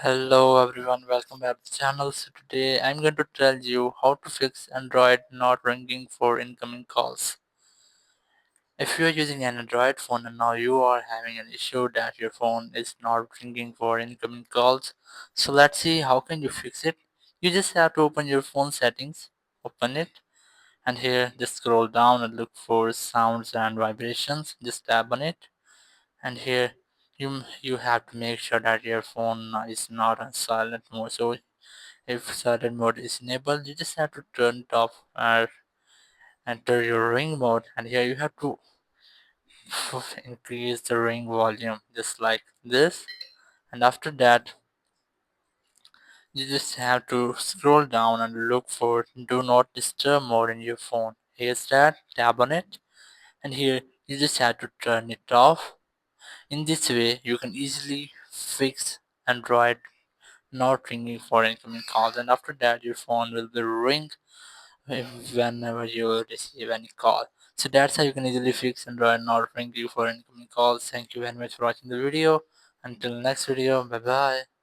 Hello everyone, welcome back to the channel. So today I'm going to tell you how to fix Android not ringing for incoming calls. If you are using an Android phone and now you are having an issue that your phone is not ringing for incoming calls, so let's see how can you fix it. You just have to open your phone settings, open it, and here just scroll down and look for sounds and vibrations. Just tap on it, and here you have to make sure that your phone is not on silent mode. So if silent mode is enabled, you just have to turn it off or enter your ring mode, and here you have to increase the ring volume just like this. And after that, you just have to scroll down and look for do not disturb mode in your phone. Here's that, tap on it, and here you just have to turn it off. In this way, you can easily fix Android not ringing for incoming calls, and after that, your phone will be ring whenever you receive any call. So that's how you can easily fix Android not ringing for incoming calls. Thank you very much for watching the video. Until next video, bye bye.